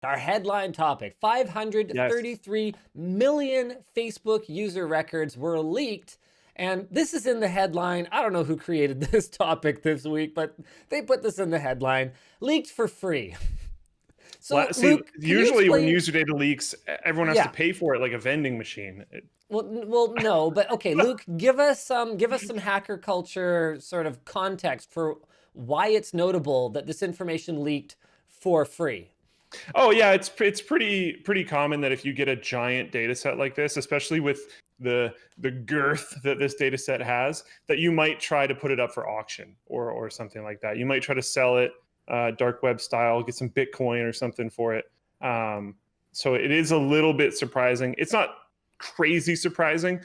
Our headline topic, Yes. 533 million Facebook user records were leaked. And this is in the headline. I don't know who created this topic this week, but they put this in the headline. Leaked for free. So, See, Luke, can you usually when explain? user data leaks, everyone has to Yeah. pay for it like a vending machine. Well, no, but okay, Luke, give us some hacker culture sort of context for why it's notable that this information leaked for free. Oh yeah, it's pretty common that if you get a giant data set like this, especially with the girth that this data set has, that you might try to put it up for auction or something like that. You might try to sell it dark web style, get some Bitcoin or something for it. Um, so it is a little bit surprising. It's not crazy surprising,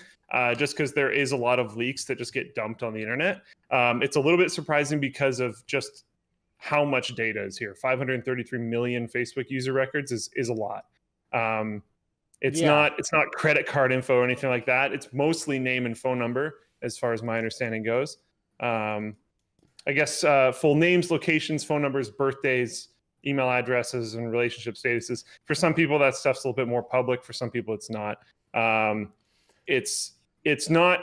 just because there is a lot of leaks that just get dumped on the internet. It's a little bit surprising because of just how much data is here. 533 million Facebook user records is a lot. Um, Yeah. it's not credit card info or anything like that. It's mostly name and phone number, as far as my understanding goes. Um, I guess full names, locations, phone numbers, birthdays, email addresses, and relationship statuses. For some people, that stuff's a little bit more public. For some people, it's not. Um, it's not.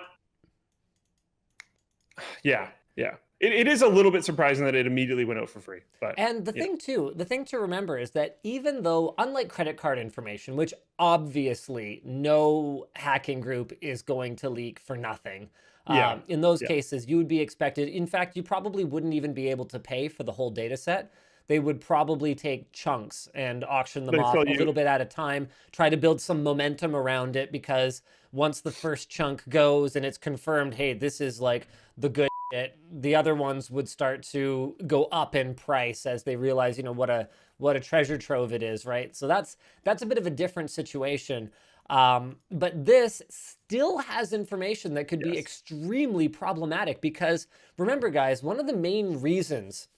Yeah, yeah. It is a little bit surprising that it immediately went out for free, but And you know. the thing to remember is that even though, unlike credit card information, which obviously no hacking group is going to leak for nothing, Yeah, in those yeah. cases, you would be expected. In fact, you probably wouldn't even be able to pay for the whole data set. They would probably take chunks and auction them They off tell a you, little bit at a time, try to build some momentum around it because once the first chunk goes and it's confirmed, hey, this is like the good it, the other ones would start to go up in price as they realize, what a treasure trove it is, right? So that's a bit of a different situation. But this still has information that could be yes, extremely problematic because remember, guys, one of the main reasons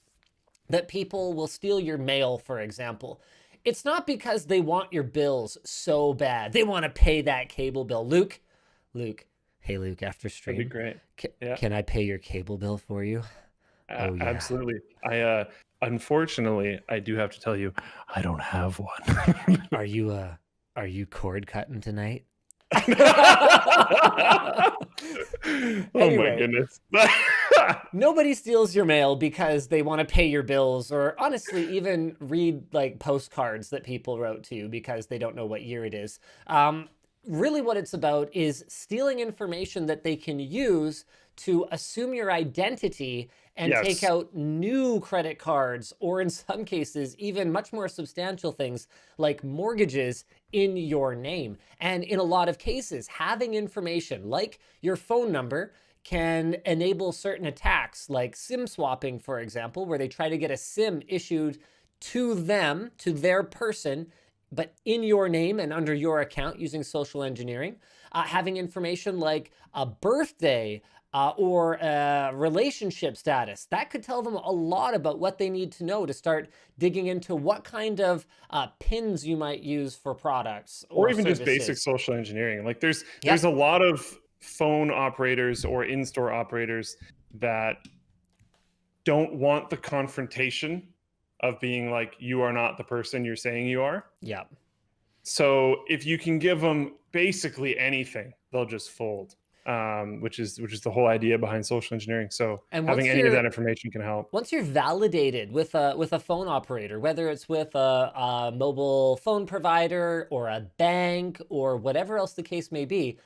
that people will steal your mail, for example, it's not because they want your bills so bad. They want to pay that cable bill. Luke, hey, Luke, after that'd be stream, great. Yeah, can I pay your cable bill for you? Oh, yeah. absolutely. Unfortunately, I do have to tell you, I don't have one. Are you, are you cord cutting tonight? Oh my Anyway, goodness. nobody steals your mail because they want to pay your bills or honestly even read like postcards that people wrote to you because they don't know what year it is. Really, what it's about is stealing information that they can use to assume your identity and take Yes. out new credit cards, or in some cases, even much more substantial things like mortgages in your name. And in a lot of cases, having information like your phone number can enable certain attacks like SIM swapping, for example, where they try to get a SIM issued to them, to their person, but in your name and under your account using social engineering. Having information like a birthday or a relationship status, that could tell them a lot about what they need to know to start digging into what kind of pins you might use for products Or or even just basic services. social engineering. Like there's Yep. a lot of phone operators or in-store operators that don't want the confrontation of being like, you are not the person you're saying you are. Yep. So if you can give them basically anything, they'll just fold. Which is the whole idea behind social engineering. So And having any of that information can help. once you're validated with a phone operator, whether it's with a mobile phone provider or a bank or whatever else the case may be,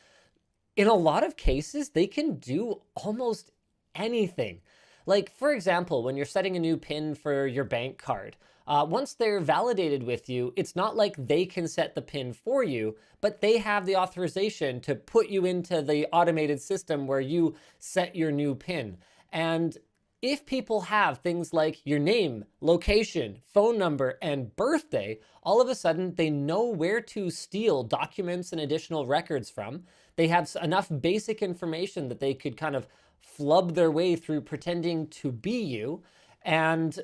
in a lot of cases, they can do almost anything. Like, for example, when you're setting a new PIN for your bank card, once they're validated with you, it's not like they can set the PIN for you, but they have the authorization to put you into the automated system where you set your new PIN. And if people have things like your name, location, phone number, and birthday, all of a sudden they know where to steal documents and additional records from. They have enough basic information that they could kind of flub their way through pretending to be you. And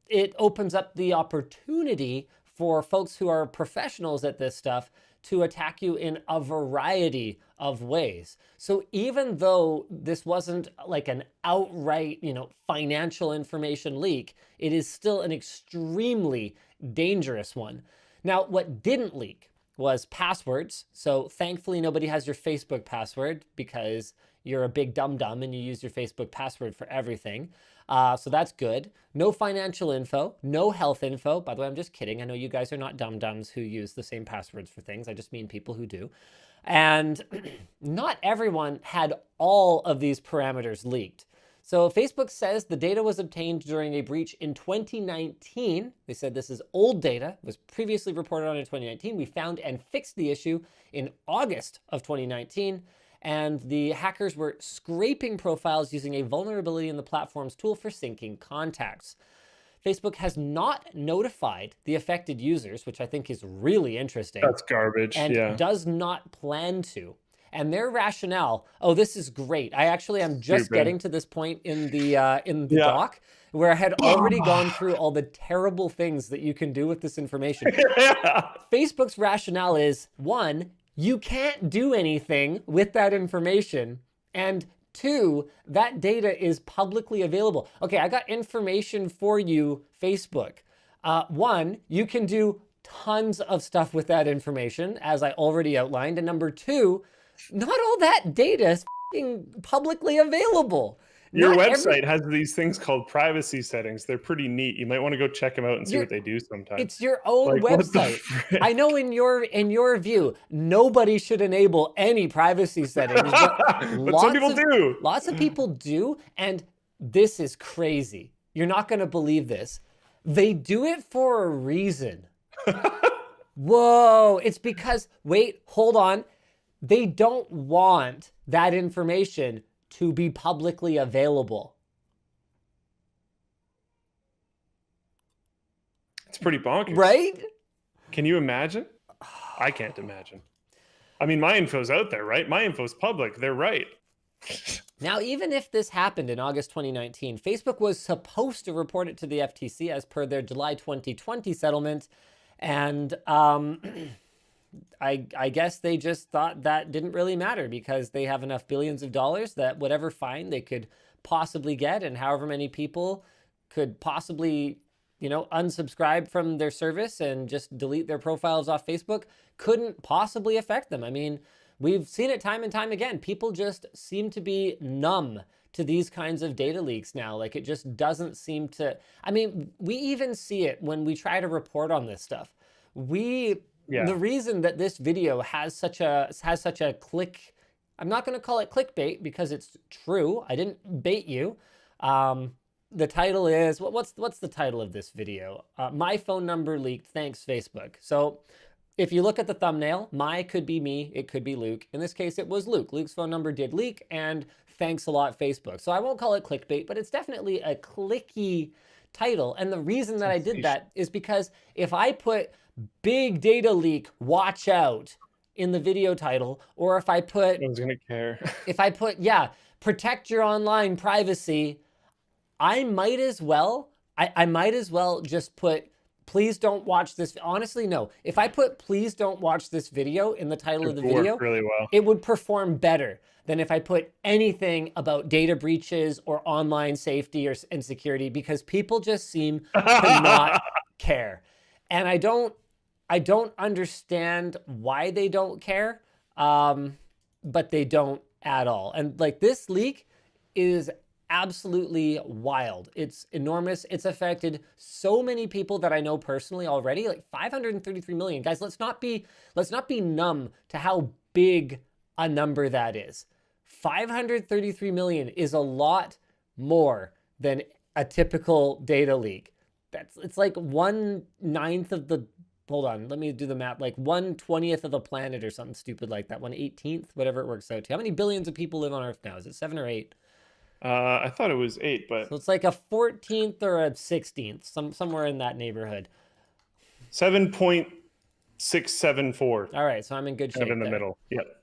it opens up the opportunity for folks who are professionals at this stuff to attack you in a variety of ways. So even though this wasn't like an outright, financial information leak, it is still an extremely dangerous one. Now, what didn't leak was passwords. So thankfully, nobody has your Facebook password because you're a big dum-dum and you use your Facebook password for everything. So that's good. No financial info, no health info. By the way, I'm just kidding. I know you guys are not dum-dums who use the same passwords for things. I just mean people who do. And not everyone had all of these parameters leaked. So Facebook says the data was obtained during a breach in 2019. They said this is old data, was previously reported on in 2019. We found and fixed the issue in August of 2019. And the hackers were scraping profiles using a vulnerability in the platform's tool for syncing contacts. Facebook has not notified the affected users, which I think is really interesting. That's garbage. And does not plan to. And their rationale, oh, this is great. I actually am just getting to this point in the doc where I had already gone through all the terrible things that you can do with this information. Facebook's rationale is, one, you can't do anything with that information. And two, that data is publicly available. Okay, I got information for you, Facebook. One, you can do tons of stuff with that information, as I already outlined. And number two, not all that data is publicly available. Your website has these things called privacy settings. They're pretty neat. You might want to go check them out and see what they do sometimes. It's your own website. I know in your view, nobody should enable any privacy settings, but some people do. Lots of people do, and this is crazy. You're not going to believe this. They do it for a reason. Whoa, it's because, wait, hold on. They don't want that information to be publicly available. It's pretty bonkers. Right? Can you imagine? I can't imagine. I mean, my info's out there, right? My info's public. They're right. Now, even if this happened in August 2019, Facebook was supposed to report it to the FTC as per their July 2020 settlement. And I guess they just thought that didn't really matter because they have enough billions of dollars that whatever fine they could possibly get and however many people could possibly, unsubscribe from their service and just delete their profiles off Facebook couldn't possibly affect them. I mean, we've seen it time and time again. People just seem to be numb to these kinds of data leaks now. Like, it just doesn't seem to, I mean, we even see it when we try to report on this stuff. The reason that this video has such a click, I'm not going to call it clickbait because it's true. I didn't bait you. The title is, what's the title of this video? My phone number leaked, thanks Facebook. So if you look at the thumbnail, my could be me, it could be Luke. In this case, it was Luke. Luke's phone number did leak, and thanks a lot, Facebook. So I won't call it clickbait, but it's definitely a clicky title. And the reason that I did that is because if I put big data leak, watch out in the video title, or if I put, no one's gonna care. If I put, protect your online privacy, I might as well just put, please don't watch this. Honestly, no. If I put please don't watch this video in the title of the video, really well. It would perform better than if I put anything about data breaches or online safety and security, because people just seem to not care. And I don't understand why they don't care, but they don't at all. And like, this leak is absolutely wild. It's enormous. It's affected so many people that I know personally already, like 533 million. Guys, let's not be numb to how big a number that is. 533 million is a lot more than a typical data leak. It's like 1/9 of the, hold on, let me do the math, like 1/20th of the planet or something stupid like that, 1/18th, whatever it works out to. How many billions of people live on Earth now? Is it 7 or 8? I thought it was 8, but so it's like a 14th or a 16th, somewhere in that neighborhood. 7.674. All right, so I'm in good shape. Kind of in the middle. Yep.